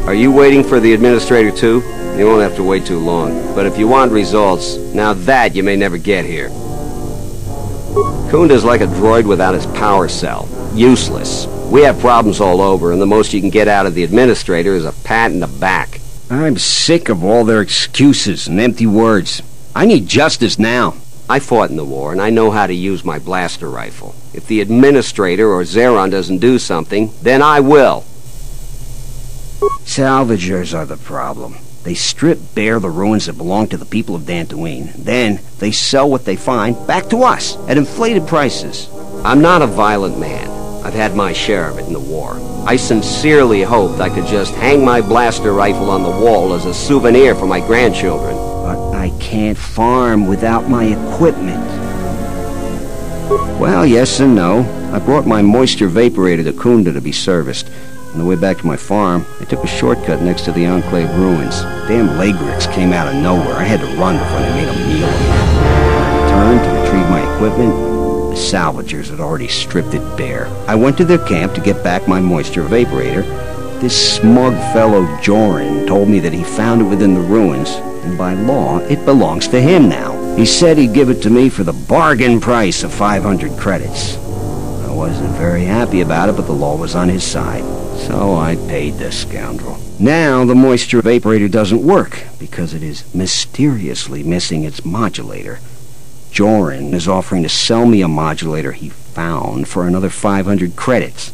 Are you waiting for the administrator too? You won't have to wait too long. But if you want results, now that you may never get here. Kunda's like a droid without his power cell. Useless. We have problems all over, and the most you can get out of the administrator is a pat in the back. I'm sick of all their excuses and empty words. I need justice now. I fought in the war, and I know how to use my blaster rifle. If the administrator or Zeron doesn't do something, then I will. Salvagers are the problem. They strip bare the ruins that belong to the people of Dantooine. Then they sell what they find back to us at inflated prices. I'm not a violent man. I've had my share of it in the war. I sincerely hoped I could just hang my blaster rifle on the wall as a souvenir for my grandchildren. But I can't farm without my equipment. Well, yes and no. I brought my moisture vaporator to Kunda to be serviced. On the way back to my farm, I took a shortcut next to the Enclave ruins. Damn Lagrix came out of nowhere. I had to run before they made a meal of me. I returned to retrieve my equipment. The salvagers had already stripped it bare. I went to their camp to get back my moisture vaporator. This smug fellow Joran told me that he found it within the ruins, and by law, it belongs to him now. He said he'd give it to me for the bargain price of 500 credits. I wasn't very happy about it, but the law was on his side. So I paid the scoundrel. Now the moisture vaporator doesn't work because it is mysteriously missing its modulator. Joran is offering to sell me a modulator he found for another 500 credits.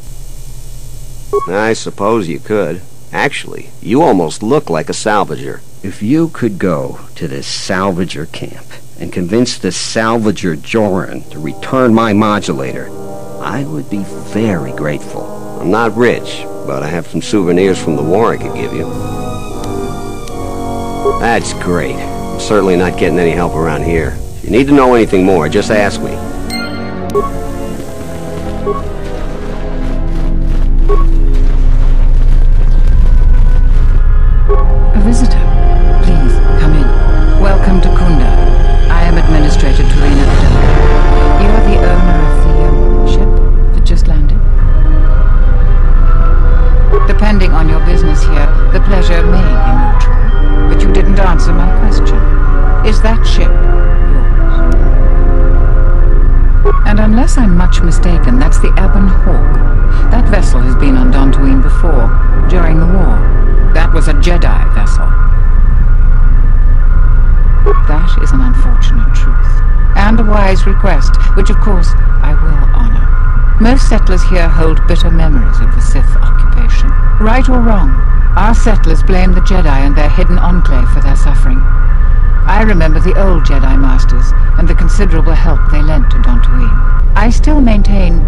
I suppose you could. Actually, you almost look like a salvager. If you could go to this salvager camp and convince the salvager Joran to return my modulator, I would be very grateful. I'm not rich, but I have some souvenirs from the war I could give you. That's great. I'm certainly not getting any help around here. If you need to know anything more, just ask me. A visitor. Please, come in. Welcome to Kunda. I am Administrator Turina Adel. You are the owner of the ship that just landed? Depending on your business here, the pleasure may be mutual. But you didn't answer my question. Is that ship yours? And unless I'm much mistaken, that's the Ebon Hawk. That vessel has been on Dantooine before, during the war. That was a Jedi vessel. That is an unfortunate truth. And a wise request, which of course I will honor. Most settlers here hold bitter memories of the Sith occupation. Right or wrong, our settlers blame the Jedi and their hidden enclave for their suffering. I remember the old Jedi Masters and the considerable help they lent to Dantooine. I still maintain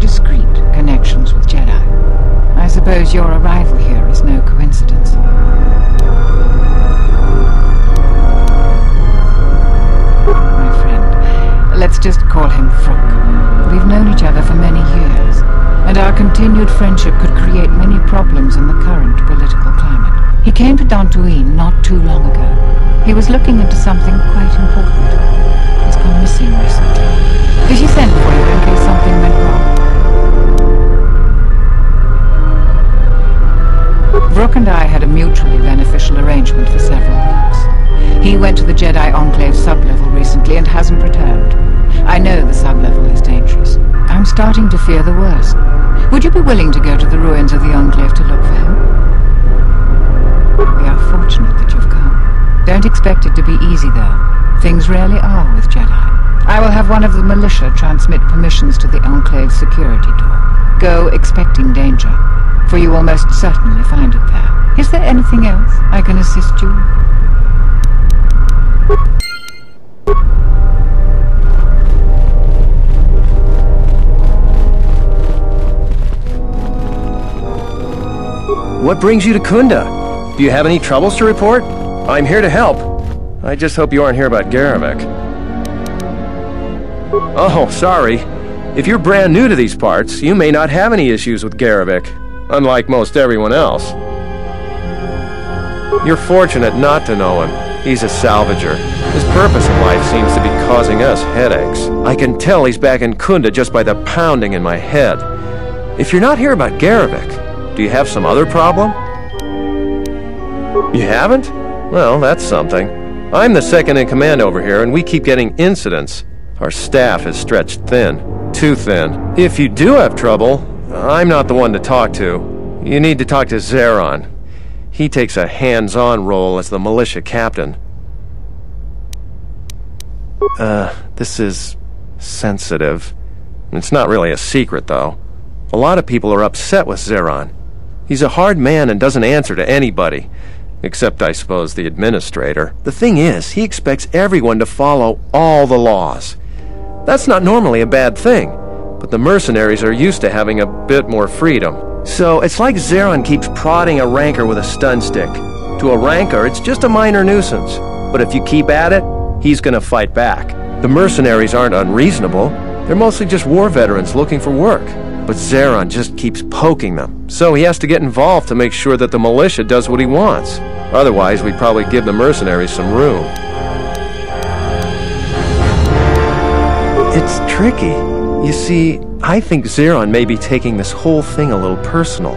discreet connections with Jedi. I suppose your arrival here is no coincidence. My friend, let's just call him Frook. We've known each other for many years, and our continued friendship could create many problems in the current political climate. He came to Dantooine not too long ago. He was looking into something quite important. He's gone missing recently. Did he send for you in case something went wrong? Vrook and I had a mutually beneficial arrangement for several weeks. He went to the Jedi Enclave sublevel recently and hasn't returned. I know the sublevel is dangerous. I'm starting to fear the worst. Would you be willing to go to the ruins of the Enclave to look for him? We are fortunate that you've come. Don't expect it to be easy, though. Things rarely are with Jedi. I will have one of the militia transmit permissions to the Enclave security door. Go expecting danger, for you will most certainly find it there. Is there anything else I can assist you with? What brings you to Kunda? Do you have any troubles to report? I'm here to help. I just hope you aren't here about Garevik. Oh, sorry. If you're brand new to these parts, you may not have any issues with Garevik, unlike most everyone else. You're fortunate not to know him. He's a salvager. His purpose in life seems to be causing us headaches. I can tell he's back in Kunda just by the pounding in my head. If you're not here about Garevik, do you have some other problem? You haven't? Well, that's something. I'm the second in command over here, and we keep getting incidents. Our staff is stretched thin. Too thin. If you do have trouble, I'm not the one to talk to. You need to talk to Zeron. He takes a hands-on role as the militia captain. This is sensitive. It's not really a secret, though. A lot of people are upset with Zeron. He's a hard man and doesn't answer to anybody. Except, I suppose, the administrator. The thing is, he expects everyone to follow all the laws. That's not normally a bad thing, but the mercenaries are used to having a bit more freedom. So it's like Zeron keeps prodding a ranker with a stun stick. To a ranker, it's just a minor nuisance. But if you keep at it, he's gonna fight back. The mercenaries aren't unreasonable. They're mostly just war veterans looking for work. But Zeron just keeps poking them, so he has to get involved to make sure that the militia does what he wants. Otherwise, we'd probably give the mercenaries some room. It's tricky. You see, I think Zeron may be taking this whole thing a little personal.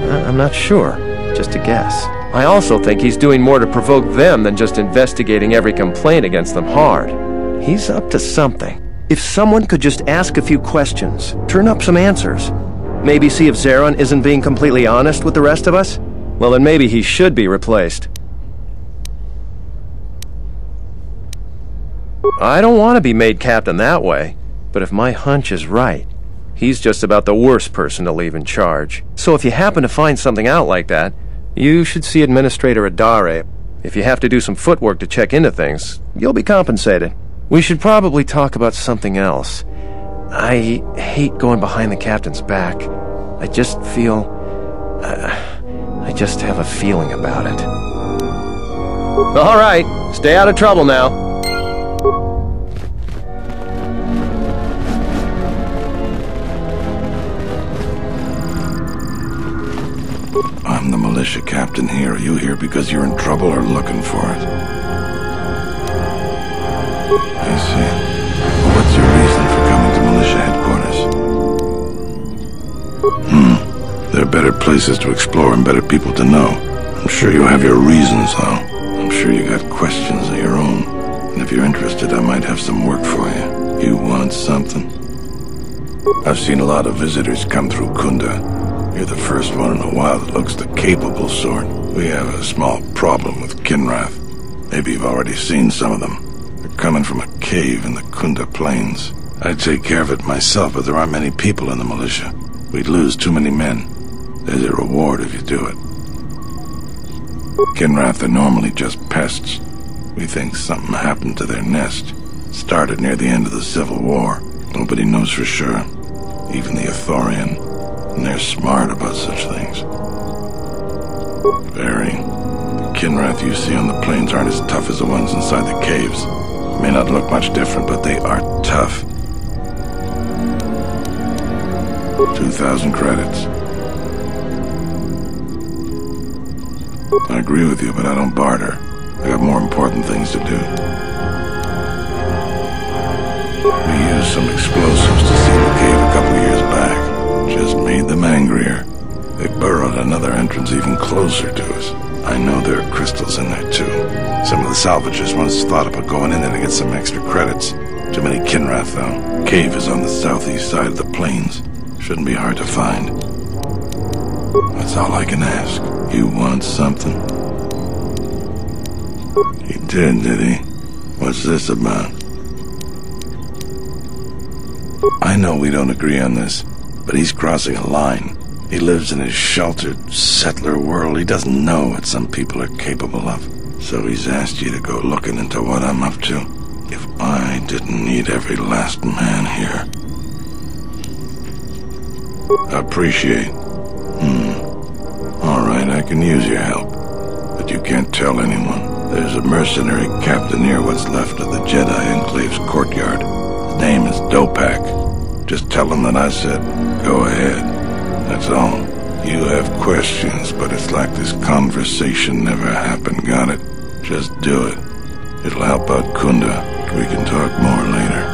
I'm not sure. Just a guess. I also think he's doing more to provoke them than just investigating every complaint against them hard. He's up to something. If someone could just ask a few questions, turn up some answers, maybe see if Zeron isn't being completely honest with the rest of us, well then maybe he should be replaced. I don't want to be made captain that way, but if my hunch is right, he's just about the worst person to leave in charge. So if you happen to find something out like that, you should see Administrator Adare. If you have to do some footwork to check into things, you'll be compensated. We should probably talk about something else. I hate going behind the captain's back. I just feel... I just have a feeling about it. All right, stay out of trouble now. I'm the militia captain here. Are you here because you're in trouble or looking for it? I see. Well, what's your reason for coming to militia headquarters? There are better places to explore and better people to know. I'm sure you have your reasons, though. I'm sure you got questions of your own. And if you're interested, I might have some work for you. You want something? I've seen a lot of visitors come through Kunda. You're the first one in a while that looks the capable sort. We have a small problem with Kinrath. Maybe you've already seen some of them. They're coming from a cave in the Kunda Plains. I'd take care of it myself, but there aren't many people in the militia. We'd lose too many men. There's a reward if you do it. Kinrath are normally just pests. We think something happened to their nest. Started near the end of the Civil War. Nobody knows for sure. Even the Ithorian. And they're smart about such things. Very. The Kinrath you see on the plains aren't as tough as the ones inside the caves. May not look much different, but they are tough. 2,000 credits. I agree with you, but I don't barter. I got more important things to do. We used some explosives to seal the cave a couple years back. Just made them angrier. They burrowed another entrance even closer to us. I know there are crystals in there, too. Some of the salvagers once thought about going in there to get some extra credits. Too many Kinrath, though. Cave is on the southeast side of the plains. Shouldn't be hard to find. That's all I can ask. You want something? He did he? What's this about? I know we don't agree on this, but he's crossing a line. He lives in his sheltered, settler world. He doesn't know what some people are capable of. So he's asked you to go looking into what I'm up to. If I didn't need every last man here. Appreciate. All right, I can use your help. But you can't tell anyone. There's a mercenary captain near what's left of the Jedi Enclave's courtyard. His name is Dopak. Just tell him that I said, go ahead. That's all. You have questions, but it's like this conversation never happened, got it? Just do it. It'll help out Kunda. We can talk more later.